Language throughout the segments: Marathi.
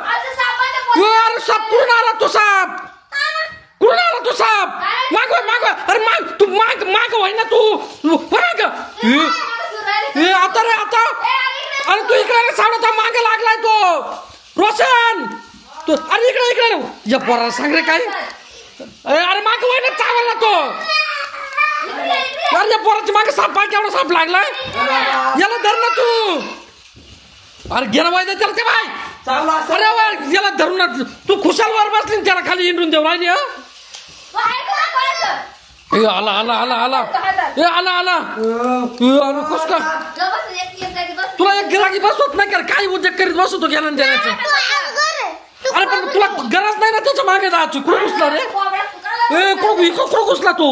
अरे साप कुठून आला तो साप कुठून आला तो साप माग माग अरे माग तू माग माग होय ना तू माग आता रे आता अरे तू इकडे सावडा मागे लागलाय तो रोशन तू अरे इकडे इकडे या पोराला सांग रे काय अरे माग होय ना चावला तो अरे या पोराच्या मागे साप पाय केवढा साप लागलाय याला धर ना तू अरे गेला वायदा त्याला काय बाय अरे याला धरून तू खुशाल वर बसली त्याला खाली इंडून देऊ राहिली आला आला आला आला ए आला आला अरे कस का तुला एक गिराकी बसवत नाही का काय उद्योग करीत बसवतो ज्ञान देण्याचं अरे पण तुला गरज नाही ना त्याच्या मागे जायची कुठं घुसला रे ए कुठं घुसला तू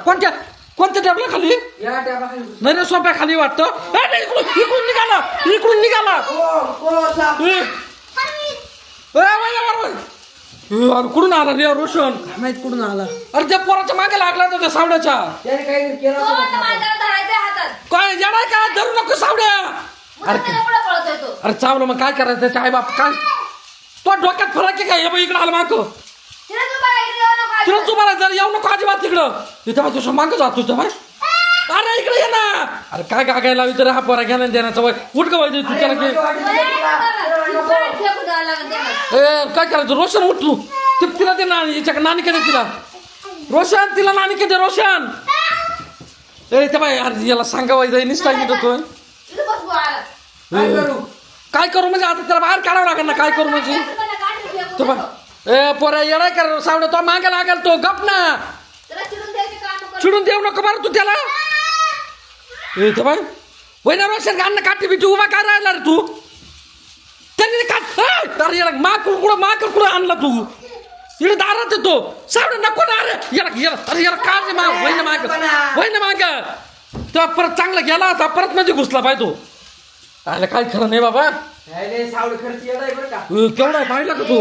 कोणत्या कोणत्या टेबला खाली नाही रे सोप्या खाली वाटतं इकडून निघाला इकडून निघाला अरे कुठून आला रे रोशन माहित कुठून आला अरे त्या पोराच्या मागे लागला त्या सावड्याच्या काय येणार का धरू नको सावड्या अरे चावलं मग काय करायचं त्याच्या आई बाप काय तो डोक्यात फरक आहे काय बाई इकडे आला माग तुला तुम्हाला जर येऊ नको अजिबात तिकडं तिथं मग तुझ्या मागं जातो तुझ्या अरे इकडे ये ना अरे काय काय लावी तर हा पोरा घ्या देण्याचा वय उठ ग वय तू त्याला काय करायचं रोशन उठ तू तिला दे ना याच्या नानी दे तिला रोशन तिला नानी दे रोशन ए ते बाई अरे याला सांगा वय निष्ठा घेतो काय करू म्हणजे आता त्याला बाहेर काढावं लागेल ना काय करू म्हणजे तो बघ ए पोरा येणार कर सावड तो मागे लागेल तो गप ना चिडून देऊ नको बरं तू त्याला ते बाई वैना रोशन गाणं काठी बिठी उभा काय राहिला रे तू त्यांनी काट अरे याला माकड कुठं आणला तू इकडे दारात येतो सावड नको ना अरे याला अरे याला काढ माग वैन माग तेव्हा परत चांगला गेला होता परत मध्ये घुसला पाहिजे तो अरे काय खरं नाही बाबा केवढा पाहिला का तू